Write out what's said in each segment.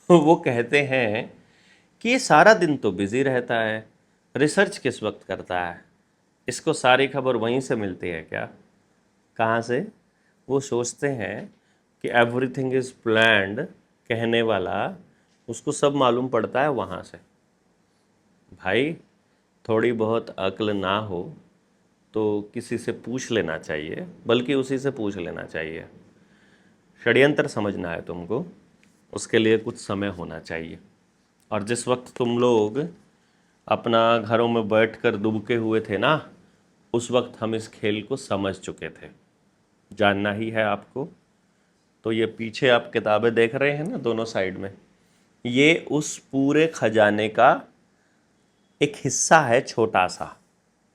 वो कहते हैं कि ये सारा दिन तो बिजी रहता है, रिसर्च किस वक्त करता है, इसको सारी खबर वहीं से मिलती है क्या? कहाँ से? वो सोचते हैं कि एवरीथिंग इज़ प्लान्ड, कहने वाला उसको सब मालूम पड़ता है वहाँ से। भाई, थोड़ी बहुत अक्ल ना हो तो किसी से पूछ लेना चाहिए, बल्कि उसी से पूछ लेना चाहिए। षड्यंत्र समझना है तुमको, उसके लिए कुछ समय होना चाहिए। और जिस वक्त तुम लोग अपना घरों में बैठकर दुबके हुए थे ना, उस वक्त हम इस खेल को समझ चुके थे। जानना ही है आपको तो ये पीछे आप किताबें देख रहे हैं ना दोनों साइड में, ये उस पूरे खजाने का एक हिस्सा है छोटा सा,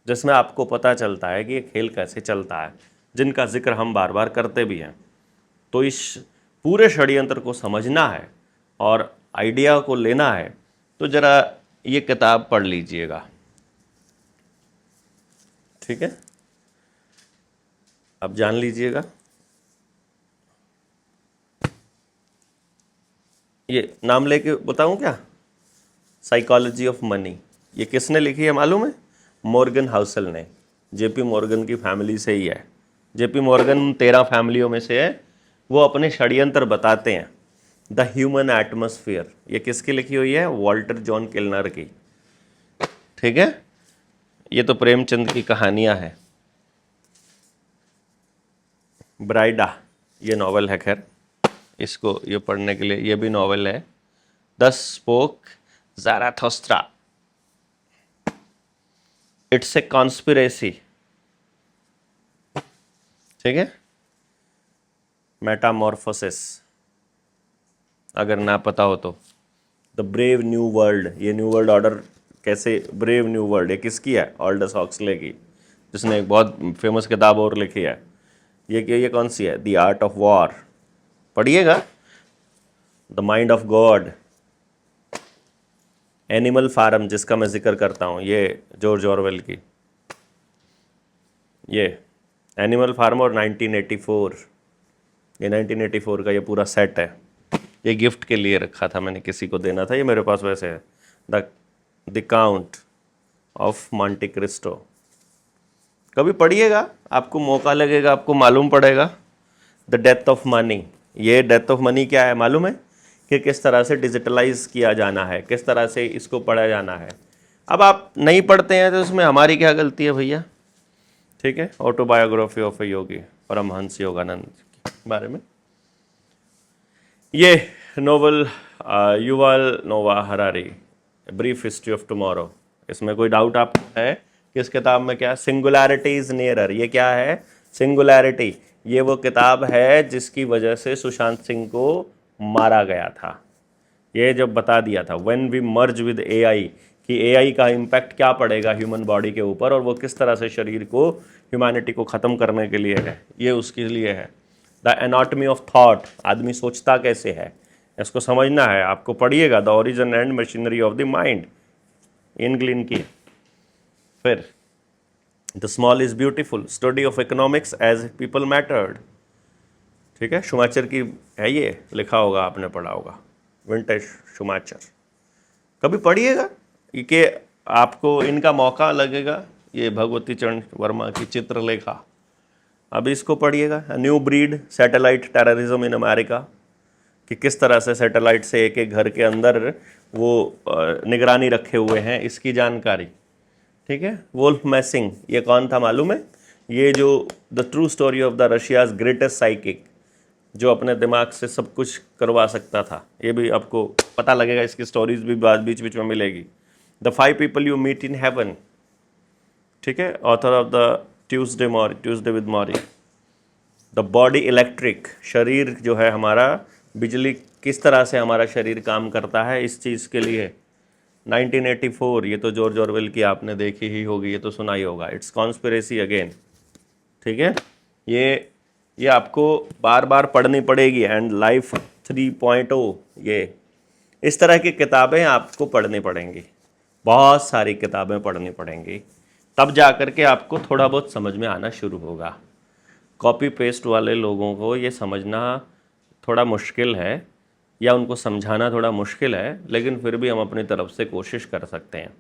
जिसमें आपको पता चलता है कि ये खेल कैसे चलता है, जिनका जिक्र हम बार बार करते भी हैं। तो इस पूरे षड्यंत्र को समझना है और आइडिया को लेना है तो ज़रा ये किताब पढ़ लीजिएगा, ठीक है? अब जान लीजिएगा। ये नाम लेके बताऊं क्या? Psychology of money. ये किसने लिखी है मालूम है? मॉर्गन हाउसल ने। जेपी मॉर्गन की फैमिली से ही है। जेपी मॉर्गन 13 फैमिलियों में से है। वो अपने षड्यंत्र बताते हैं। द ह्यूमन एटमॉस्फेयर, ये किसकी लिखी हुई है? वॉल्टर जॉन किलनर की, ठीक है? ये तो प्रेमचंद की कहानियां हैं। ब्राइडा, ये नॉवल है, खैर इसको ये पढ़ने के लिए, ये भी नॉवल है। The spoke Zarathustra, it's a conspiracy, ठीक है? मेटामॉर्फोसिस, अगर ना पता हो तो। द ब्रेव न्यू वर्ल्ड, ये न्यू वर्ल्ड ऑर्डर कैसे, ब्रेव न्यू वर्ल्ड, ये किसकी है? ऑल्डस हक्सले की, जिसने एक बहुत फेमस किताब और लिखी है। ये कौन सी है? द आर्ट ऑफ वॉर, पढ़िएगा। The Mind of God, Animal Farm जिसका मैं जिक्र करता हूँ, ये जॉर्ज ऑरवेल की, ये एनिमल फार्म और 1984, ये 1984 का ये पूरा सेट है। ये गिफ्ट के लिए रखा था मैंने, किसी को देना था, ये मेरे पास वैसे है। The count of Monte Christo, कभी पढ़िएगा, आपको मौका लगेगा, आपको मालूम पड़ेगा। द डेथ ऑफ मनी, ये डेथ ऑफ मनी क्या है मालूम है? कि किस तरह से डिजिटलाइज किया जाना है, किस तरह से इसको पढ़ा जाना है। अब आप नहीं पढ़ते हैं तो इसमें हमारी क्या गलती है भैया, ठीक है? Autobiography of a yogi, Paramahansa Yogananda के बारे में। ये novel Yuval Noah Harari, brief history of tomorrow, इसमें कोई डाउट आपको है कि इस किताब में क्या? सिंगुलैरिटी इज नियरर, ये क्या है? सिंगुलैरिटी, ये वो किताब है जिसकी वजह से सुशांत सिंह को मारा गया था। ये जब बता दिया था when we merge with AI, कि एआई का इम्पैक्ट क्या पड़ेगा ह्यूमन बॉडी के ऊपर, और वो किस तरह से शरीर को, ह्यूमैनिटी को ख़त्म करने के लिए है, ये उसके लिए है। द एनाटॉमी ऑफ थॉट, आदमी सोचता कैसे है, इसको समझना है आपको, पढ़िएगा। The origin and machinery of the mind, इनग्लिन की। फिर the small is beautiful, study of economics as people mattered, ठीक है? शुमाचर की है, ये लिखा होगा, आपने पढ़ा होगा, विंटेज शुमाचर, कभी पढ़िएगा कि आपको इनका मौका लगेगा। ये भगवती चरण वर्मा की चित्रलेखा, अब इसको पढ़िएगा। New breed, satellite terrorism in America, कि किस तरह से सैटेलाइट से एक एक घर के अंदर वो निगरानी रखे हुए हैं, इसकी जानकारी, ठीक है? वोल्फ मैसिंग, ये कौन था मालूम है? ये जो the true story of the Russia's greatest psychic, जो अपने दिमाग से सब कुछ करवा सकता था, ये भी आपको पता लगेगा, इसकी स्टोरीज भी बीच बीच में मिलेगी। The 5 people you meet in heaven, ठीक है? Author of the Tuesday with Morrie. The body electric, शरीर जो है हमारा, बिजली किस तरह से हमारा शरीर काम करता है, इस चीज़ के लिए 1984, ये तो जॉर्ज ऑरवेल की आपने देखी ही होगी, ये तो सुना ही होगा। इट्स कॉन्स्पिरेसी अगेन, ठीक है? ये आपको बार बार पढ़नी पड़ेगी। एंड लाइफ 3.0, ये इस तरह की किताबें आपको पढ़नी पड़ेंगी, बहुत सारी किताबें पढ़नी पड़ेंगी, तब जा कर के आपको थोड़ा बहुत समझ में आना शुरू होगा। कॉपी पेस्ट वाले लोगों को ये समझना थोड़ा मुश्किल है, या उनको समझाना थोड़ा मुश्किल है, लेकिन फिर भी हम अपनी तरफ से कोशिश कर सकते हैं।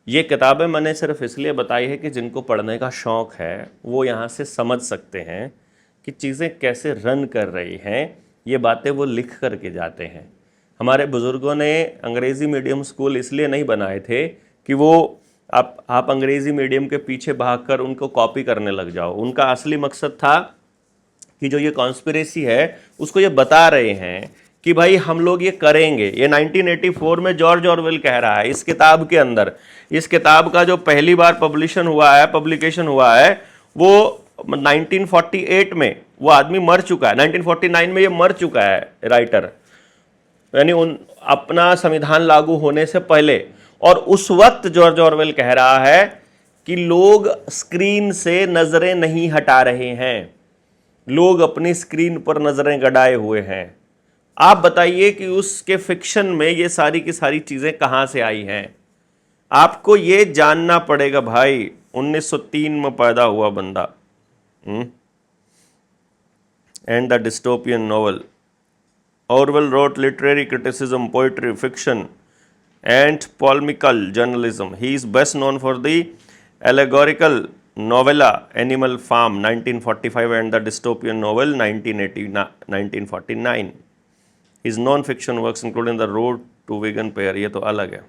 ये किताबें मैंने सिर्फ इसलिए बताई है कि जिनको पढ़ने का शौक़ है वो यहाँ से समझ सकते हैं कि चीज़ें कैसे रन कर रही हैं। ये बातें वो लिख कर के जाते हैं। हमारे बुज़ुर्गों ने अंग्रेज़ी मीडियम स्कूल इसलिए नहीं बनाए थे कि वो आप अंग्रेज़ी मीडियम के पीछे भागकर उनको कॉपी करने लग जाओ। उनका असली मकसद था कि जो ये कॉन्स्पिरेसी है उसको ये बता रहे हैं कि भाई हम लोग ये करेंगे। ये 1984 में जॉर्ज ऑरवेल कह रहा है इस किताब के अंदर। इस किताब का जो पहली बार पब्लिकेशन हुआ है वो 1948 में। वो आदमी मर चुका है, 1949 में ये मर चुका है राइटर, यानी अपना संविधान लागू होने से पहले। और उस वक्त जॉर्ज ऑरवेल कह रहा है कि लोग स्क्रीन से नजरें नहीं हटा रहे हैं, लोग अपनी स्क्रीन पर नजरें गड़ाए हुए हैं। आप बताइए कि उसके फिक्शन में ये सारी की सारी चीजें कहां से आई हैं। आपको ये जानना पड़ेगा भाई। 1903 में पैदा हुआ बंदा, and the dystopian novel. Orwell wrote literary criticism, poetry, fiction, and polemical journalism. He is best known for the allegorical novella Animal Farm 1945 and the dystopian novel 1949. His non-fiction works including The Road to Vegan Pair, ये तो अलग है।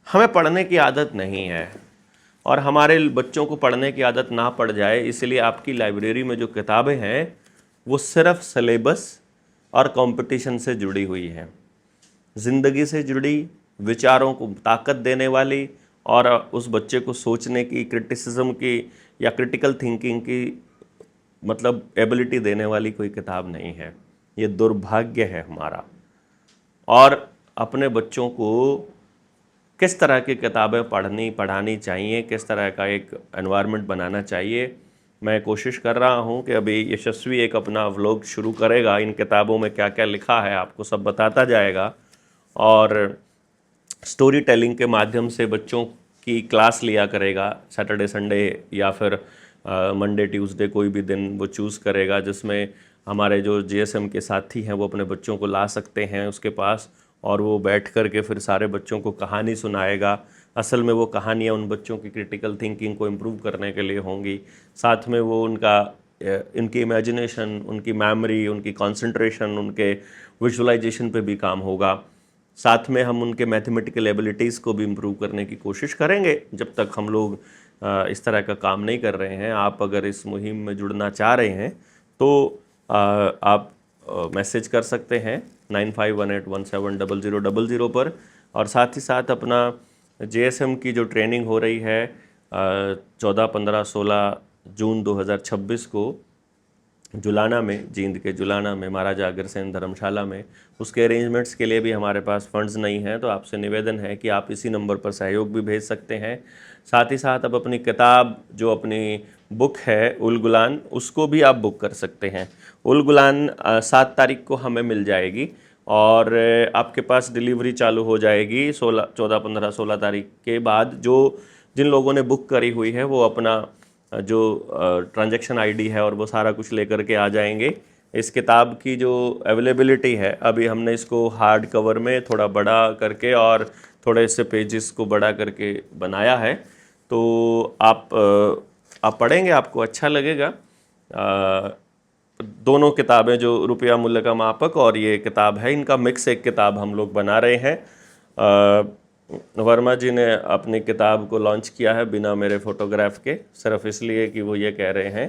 हमें पढ़ने की आदत नहीं है और हमारे बच्चों को पढ़ने की आदत ना पड़ जाए, इसलिए आपकी लाइब्रेरी में जो किताबें हैं वो सिर्फ सिलेबस और कंपटीशन से जुड़ी हुई हैं। ज़िंदगी से जुड़ी, विचारों को ताकत देने वाली और उस बच्चे को सोचने की, क्रिटिसिज्म की या क्रिटिकल थिंकिंग की मतलब एबिलिटी देने वाली कोई किताब नहीं है। ये दुर्भाग्य है हमारा। और अपने बच्चों को किस तरह की किताबें पढ़ानी चाहिए, किस तरह का एक एनवायरनमेंट बनाना चाहिए, मैं कोशिश कर रहा हूं कि अभी यशस्वी एक अपना व्लॉग शुरू करेगा। इन किताबों में क्या क्या लिखा है आपको सब बताता जाएगा और स्टोरी टेलिंग के माध्यम से बच्चों की क्लास लिया करेगा। सैटरडे संडे या फिर मंडे ट्यूसडे कोई भी दिन वो चूज़ करेगा जिसमें हमारे जो जीएसएम के साथी हैं वो अपने बच्चों को ला सकते हैं उसके पास, और वो बैठ कर के फिर सारे बच्चों को कहानी सुनाएगा। असल में वो कहानियाँ उन बच्चों की क्रिटिकल थिंकिंग को इम्प्रूव करने के लिए होंगी। साथ में वो इनकी इमेजिनेशन, उनकी मेमोरी, उनकी कंसंट्रेशन, उनके विजुअलाइजेशन पे भी काम होगा। साथ में हम उनके मैथमेटिकल एबिलिटीज़ को भी इम्प्रूव करने की कोशिश करेंगे। जब तक हम लोग इस तरह का काम नहीं कर रहे हैं, आप अगर इस मुहिम में जुड़ना चाह रहे हैं तो आप मैसेज कर सकते हैं 9518170000 पर। और साथ ही साथ अपना जेएसएम की जो ट्रेनिंग हो रही है 14, 15, 16 जून 2026 को जुलाना में, जींद के जुलाना में महाराजा अग्रसेन धर्मशाला में, उसके अरेंजमेंट्स के लिए भी हमारे पास फंड्स नहीं हैं। तो आपसे निवेदन है कि आप इसी नंबर पर सहयोग भी भेज सकते हैं। साथ ही साथ अब अपनी किताब जो अपनी बुक है उल गुलान, उसको भी आप बुक कर सकते हैं। उल गुलान 7 तारीख को हमें मिल जाएगी और आपके पास डिलीवरी चालू हो जाएगी 14, 15, 16 तारीख के बाद। जिन लोगों ने बुक करी हुई है वो अपना जो ट्रांजैक्शन आईडी है और वो सारा कुछ लेकर के आ जाएंगे। इस किताब की जो अवेलेबिलिटी है, अभी हमने इसको हार्ड कवर में थोड़ा बड़ा करके और थोड़े से पेजेस को बड़ा करके बनाया है। तो आप पढ़ेंगे, आपको अच्छा लगेगा। दोनों किताबें जो रुपया मूल्य का मापक और ये किताब है, इनका मिक्स एक किताब हम लोग बना रहे हैं। वर्मा जी ने अपनी किताब को लॉन्च किया है बिना मेरे फोटोग्राफ के, सिर्फ इसलिए कि वो ये कह रहे हैं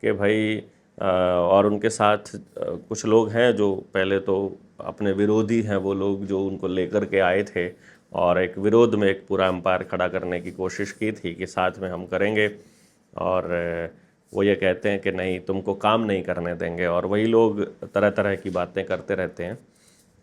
कि भाई और उनके साथ कुछ लोग हैं जो पहले तो अपने विरोधी हैं, वो लोग जो उनको लेकर के आए थे और एक विरोध में एक पूरा एम्पायर खड़ा करने की कोशिश की थी कि साथ में हम करेंगे, और वो ये कहते हैं कि नहीं, तुमको काम नहीं करने देंगे। और वही लोग तरह तरह की बातें करते रहते हैं।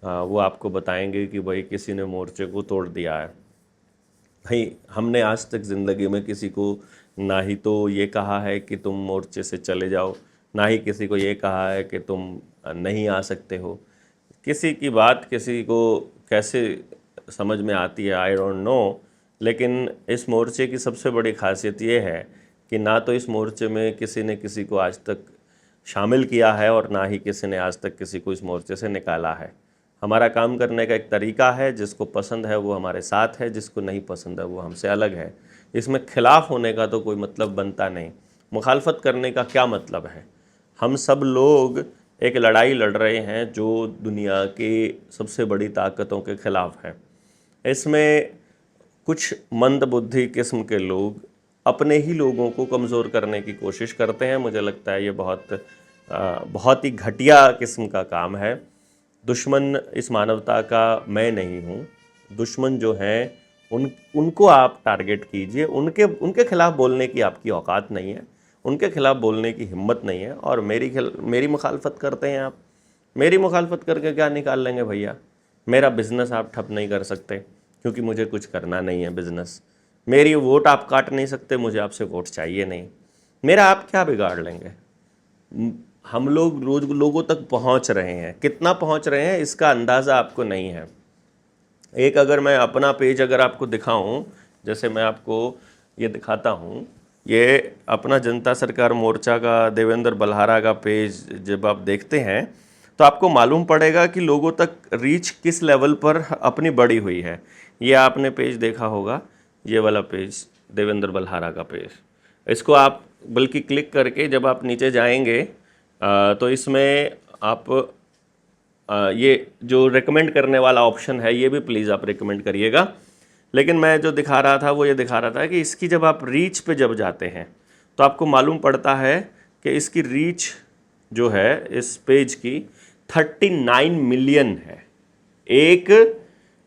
वो आपको बताएंगे कि भाई किसी ने मोर्चे को तोड़ दिया है। भाई हमने आज तक ज़िंदगी में किसी को ना ही तो ये कहा है कि तुम मोर्चे से चले जाओ, ना ही किसी को ये कहा है कि तुम नहीं आ सकते हो। किसी की बात किसी को कैसे समझ में आती है आई डोंट नो, लेकिन इस मोर्चे की सबसे बड़ी खासियत ये है कि ना तो इस मोर्चे में किसी ने किसी को आज तक शामिल किया है और ना ही किसी ने आज तक किसी को इस मोर्चे से निकाला है। हमारा काम करने का एक तरीका है, जिसको पसंद है वो हमारे साथ है, जिसको नहीं पसंद है वो हमसे अलग है। इसमें खिलाफ होने का तो कोई मतलब बनता नहीं। मुखालफत करने का क्या मतलब है? हम सब लोग एक लड़ाई लड़ रहे हैं जो दुनिया की सबसे बड़ी ताकतों के खिलाफ है। इसमें कुछ मंदबुद्धि किस्म के लोग अपने ही लोगों को कमज़ोर करने की कोशिश करते हैं। मुझे लगता है ये बहुत ही घटिया किस्म का काम है। दुश्मन इस मानवता का मैं नहीं हूँ। दुश्मन जो हैं उनको आप टारगेट कीजिए। उनके खिलाफ बोलने की आपकी औकात नहीं है, उनके खिलाफ बोलने की हिम्मत नहीं है, और मेरी मुखालफत करते हैं आप। मेरी मुखालफत करके क्या निकाल लेंगे भैया? मेरा बिज़नेस आप ठप नहीं कर सकते क्योंकि मुझे कुछ करना नहीं है बिज़नेस। मेरी वोट आप काट नहीं सकते, मुझे आपसे वोट चाहिए नहीं। मेरा आप क्या बिगाड़ लेंगे? हम लोग रोज लोगों तक पहुंच रहे हैं, कितना पहुंच रहे हैं इसका अंदाज़ा आपको नहीं है। एक अगर मैं अपना पेज अगर आपको दिखाऊं, जैसे मैं आपको ये दिखाता हूं, ये अपना जनता सरकार मोर्चा का देवेंद्र बल्हारा का पेज जब आप देखते हैं तो आपको मालूम पड़ेगा कि लोगों तक रीच किस लेवल पर अपनी बढ़ी हुई है। ये आपने पेज देखा होगा, ये वाला पेज देवेंद्र बल्हारा का पेज। इसको आप बल्कि क्लिक करके जब आप नीचे जाएंगे तो इसमें आप ये जो रिकमेंड करने वाला ऑप्शन है ये भी प्लीज़ आप रिकमेंड करिएगा। लेकिन मैं जो दिखा रहा था वो ये दिखा रहा था कि इसकी जब आप रीच पे जब जाते हैं तो आपको मालूम पड़ता है कि इसकी रीच जो है इस पेज की 39 मिलियन है। एक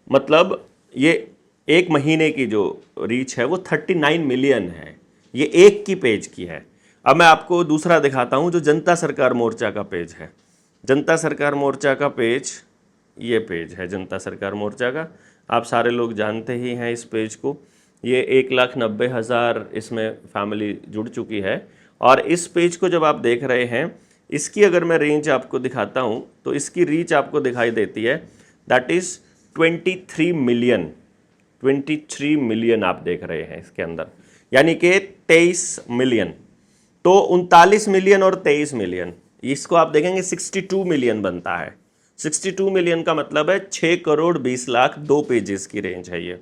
मतलब ये एक महीने की जो रीच है वो 39 मिलियन है। ये एक की पेज की है। अब मैं आपको दूसरा दिखाता हूँ जो जनता सरकार मोर्चा का पेज है। जनता सरकार मोर्चा का पेज, ये पेज है जनता सरकार मोर्चा का। आप सारे लोग जानते ही हैं इस पेज को। ये 1,90,000 इसमें फैमिली जुड़ चुकी है। और इस पेज को जब आप देख रहे हैं, इसकी अगर मैं रेंज आपको दिखाता हूँ तो इसकी रीच आपको दिखाई देती है, दैट इज़ 23 मिलियन। 23 मिलियन आप देख रहे हैं इसके अंदर, यानी कि 23 मिलियन। तो 39 मिलियन और 23 मिलियन, इसको आप देखेंगे 62 मिलियन बनता है। 62 मिलियन का मतलब है 6 करोड़ 20 लाख 2 पेजेस की रेंज है ये।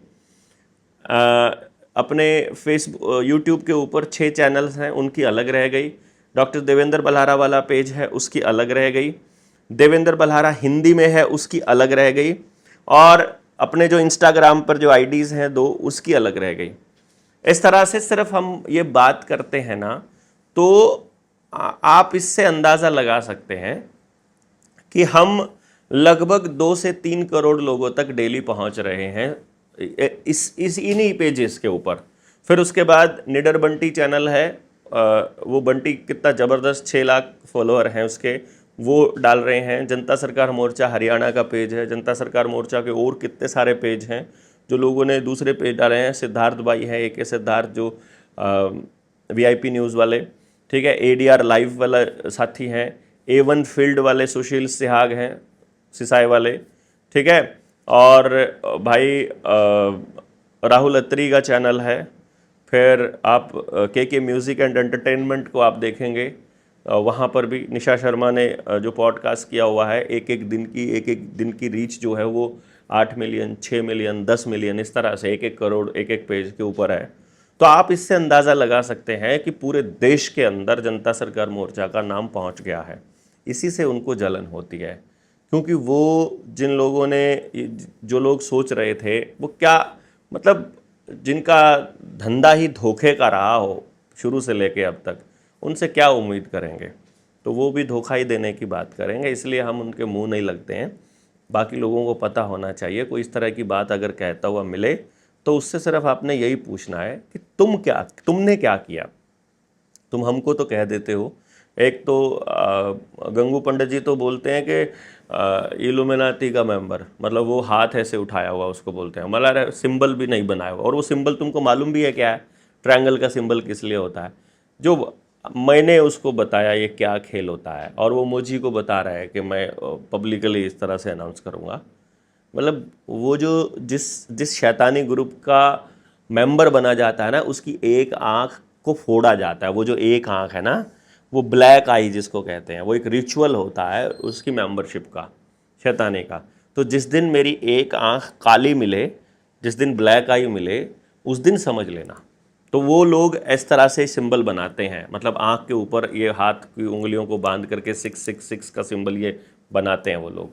अपने फेसबुक यूट्यूब के ऊपर 6 चैनल्स हैं, उनकी अलग रह गई। डॉक्टर देवेंद्र बल्हारा वाला पेज है, उसकी अलग रह गई। देवेंद्र बल्हारा हिंदी में है, उसकी अलग रह गई। और अपने जो इंस्टाग्राम पर जो आईडीज़ हैं 2, उसकी अलग रह गई। इस तरह से सिर्फ हम ये बात करते हैं ना, तो आप इससे अंदाज़ा लगा सकते हैं कि हम लगभग 2 से 3 करोड़ लोगों तक डेली पहुंच रहे हैं इस इन्हीं पेजेस के ऊपर। फिर उसके बाद निडर बंटी चैनल है, वो बंटी कितना ज़बरदस्त 6 लाख फॉलोअर हैं उसके, वो डाल रहे हैं। जनता सरकार मोर्चा हरियाणा का पेज है। जनता सरकार मोर्चा के और कितने सारे पेज हैं जो लोगों ने दूसरे पेज डाले हैं। सिद्धार्थ भाई है, एक सिद्धार्थ जो VIP न्यूज़ वाले, ठीक है। ADR लाइव वाला साथी हैं। A1 फील्ड वाले सुशील सिहाग हैं, सिसाई वाले, ठीक है। और भाई राहुल अत्री का चैनल है। फिर आप KK म्यूज़िक एंड एंटरटेनमेंट को आप देखेंगे, वहाँ पर भी निशा शर्मा ने जो पॉडकास्ट किया हुआ है, एक एक दिन की रीच जो है वो 8 मिलियन, 6 मिलियन, 10 मिलियन, इस तरह से 1 करोड़ एक पेज के ऊपर है। तो आप इससे अंदाज़ा लगा सकते हैं कि पूरे देश के अंदर जनता सरकार मोर्चा का नाम पहुंच गया है। इसी से उनको जलन होती है, क्योंकि वो जिन लोगों ने, जो लोग सोच रहे थे वो क्या मतलब, जिनका धंधा ही धोखे का रहा हो शुरू से लेके अब तक, उनसे क्या उम्मीद करेंगे? तो वो भी धोखा ही देने की बात करेंगे, इसलिए हम उनके मुंह नहीं लगते हैं। बाकी लोगों को पता होना चाहिए, कोई इस तरह की बात अगर कहता हुआ मिले तो उससे सिर्फ आपने यही पूछना है कि तुमने क्या किया। तुम हमको तो कह देते हो। एक तो गंगू पंडित जी तो बोलते हैं कि इल्यूमिनाती का मेंबर, मतलब वो हाथ ऐसे उठाया हुआ उसको बोलते हैं, मतलब सिंबल भी नहीं बनाया हुआ। और वो सिंबल तुमको मालूम भी है क्या है? ट्रायंगल का सिंबल किस लिए होता है? जो मैंने उसको बताया ये क्या खेल होता है, और वो मुझी को बता रहा है कि मैं पब्लिकली इस तरह से अनाउंस करूँगा। मतलब वो जो जिस शैतानी ग्रुप का मेंबर बना जाता है ना, उसकी एक आँख को फोड़ा जाता है। वो जो एक आँख है ना, वो ब्लैक आई जिसको कहते हैं, वो एक रिचुअल होता है उसकी मेंबरशिप का, शैतानी का। तो जिस दिन मेरी एक आंख काली मिले, जिस दिन ब्लैक आई मिले, उस दिन समझ लेना। तो वो लोग इस तरह से सिंबल बनाते हैं, मतलब आंख के ऊपर ये हाथ की उंगलियों को बांध करके 666 का सिंबल ये बनाते हैं वो लोग।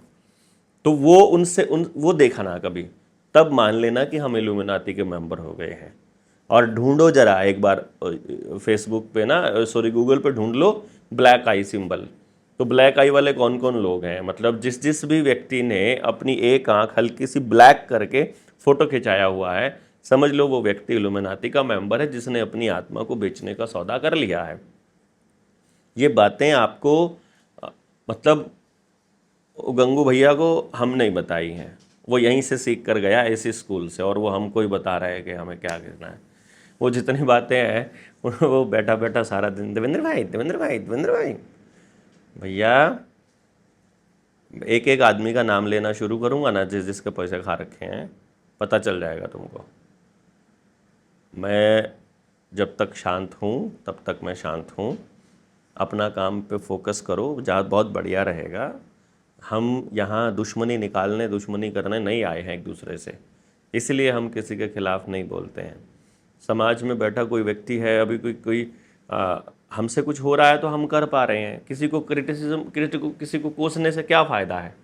तो वो उनसे वो देखा ना कभी, तब मान लेना कि हम इल्यूमिनाती के मेंबर हो गए हैं। और ढूंढो जरा एक बार फेसबुक पे ना, सॉरी गूगल पे ढूंढ लो ब्लैक आई सिंबल। तो ब्लैक आई वाले कौन कौन लोग हैं, मतलब जिस जिस भी व्यक्ति ने अपनी एक आंख हल्की सी ब्लैक करके फोटो खिंचाया हुआ है, समझ लो वो व्यक्ति इल्यूमिनाती का मेंबर है, जिसने अपनी आत्मा को बेचने का सौदा कर लिया है। ये बातें आपको मतलब गंगू भैया को हम नहीं बताई हैं, वो यहीं से सीख कर गया इसी स्कूल से, और वो हमको ही बता रहा है कि हमें क्या करना है। वो जितनी बातें हैं वो बैठा बैठा सारा दिन देवेंद्र भाई देवेंद्र भाई देवेंद्र भाई। भैया एक एक आदमी का नाम लेना शुरू करूंगा ना, जिस जिसके पैसे खा रखे हैं, पता चल जाएगा तुमको। मैं जब तक शांत हूँ तब तक मैं शांत हूँ। अपना काम पे फोकस करो, जहाँ बहुत बढ़िया रहेगा। हम यहाँ दुश्मनी निकालने, दुश्मनी करने नहीं आए हैं एक दूसरे से, इसलिए हम किसी के खिलाफ नहीं बोलते हैं। समाज में बैठा कोई व्यक्ति है, अभी कोई हमसे कुछ हो रहा है तो हम कर पा रहे हैं, किसी को किसी को कोसने से क्या फ़ायदा है।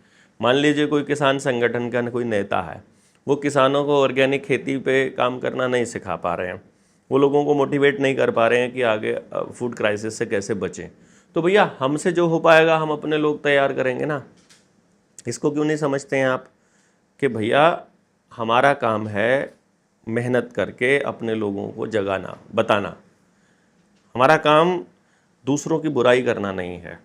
मान लीजिए कोई किसान संगठन का कोई नेता है, वो किसानों को ऑर्गेनिक खेती पे काम करना नहीं सिखा पा रहे हैं, वो लोगों को मोटिवेट नहीं कर पा रहे हैं कि आगे फूड क्राइसिस से कैसे बचें। तो भैया हमसे जो हो पाएगा हम अपने लोग तैयार करेंगे ना। इसको क्यों नहीं समझते हैं आप कि भैया हमारा काम है मेहनत करके अपने लोगों को जगाना, बताना। हमारा काम दूसरों की बुराई करना नहीं है।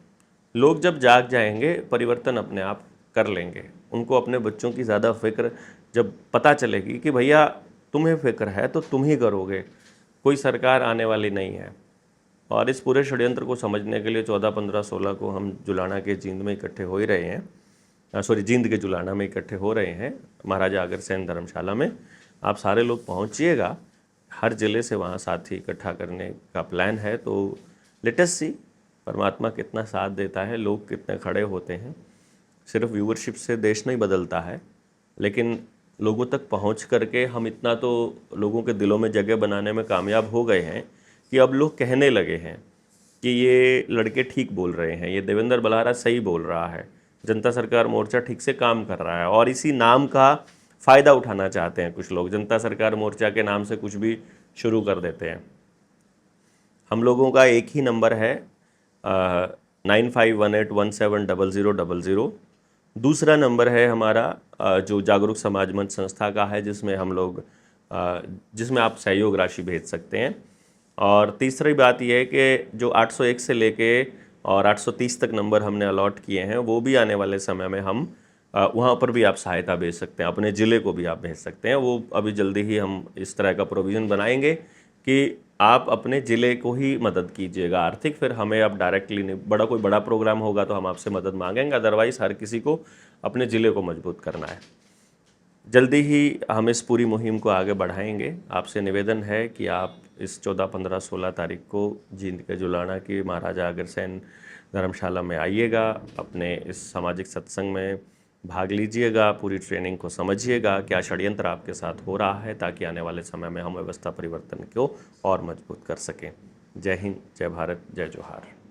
लोग जब जाग जाएंगे परिवर्तन अपने आप कर लेंगे। उनको अपने बच्चों की ज़्यादा फिक्र जब पता चलेगी कि भैया तुम्हें फिक्र है तो तुम ही करोगे, कोई सरकार आने वाली नहीं है। और इस पूरे षड्यंत्र को समझने के लिए 14, 15, 16 को हम जुलाना के जींद में इकट्ठे हो ही रहे हैं, सॉरी जींद के जुलाना में इकट्ठे हो रहे हैं, महाराजा अग्रसेन धर्मशाला में। आप सारे लोग पहुंचिएगा, हर ज़िले से वहाँ साथी इकट्ठा करने का प्लान है। तो लेटेस्ट सी परमात्मा कितना साथ देता है, लोग कितने खड़े होते हैं। सिर्फ व्यूवरशिप से देश नहीं बदलता है, लेकिन लोगों तक पहुंच करके हम इतना तो लोगों के दिलों में जगह बनाने में कामयाब हो गए हैं कि अब लोग कहने लगे हैं कि ये लड़के ठीक बोल रहे हैं, ये देवेंद्र बलहारा सही बोल रहा है, जनता सरकार मोर्चा ठीक से काम कर रहा है। और इसी नाम का फ़ायदा उठाना चाहते हैं कुछ लोग, जनता सरकार मोर्चा के नाम से कुछ भी शुरू कर देते हैं। हम लोगों का एक ही नंबर है 9518170000। दूसरा नंबर है हमारा जो जागरूक समाज मंच संस्था का है, जिसमें हम लोग जिसमें आप सहयोग राशि भेज सकते हैं। और तीसरी बात यह है कि जो 801 से लेके और 830 तक नंबर हमने अलॉट किए हैं, वो भी आने वाले समय में हम वहाँ पर भी आप सहायता भेज सकते हैं, अपने ज़िले को भी आप भेज सकते हैं। वो अभी जल्दी ही हम इस तरह का प्रोविज़न बनाएंगे कि आप अपने ज़िले को ही मदद कीजिएगा आर्थिक, फिर हमें आप डायरेक्टली नहीं, कोई बड़ा प्रोग्राम होगा तो हम आपसे मदद मांगेंगे, अदरवाइज़ हर किसी को अपने ज़िले को मजबूत करना है। जल्दी ही हम इस पूरी मुहिम को आगे बढ़ाएंगे। आपसे निवेदन है कि आप इस 14, 15, 16 तारीख को जींद के जुलाना की महाराजा अग्रसेन धर्मशाला में आइएगा, अपने इस सामाजिक सत्संग में भाग लीजिएगा, पूरी ट्रेनिंग को समझिएगा क्या षड्यंत्र आपके साथ हो रहा है, ताकि आने वाले समय में हम व्यवस्था परिवर्तन को और मजबूत कर सकें। जय हिंद, जय भारत, जय जोहार।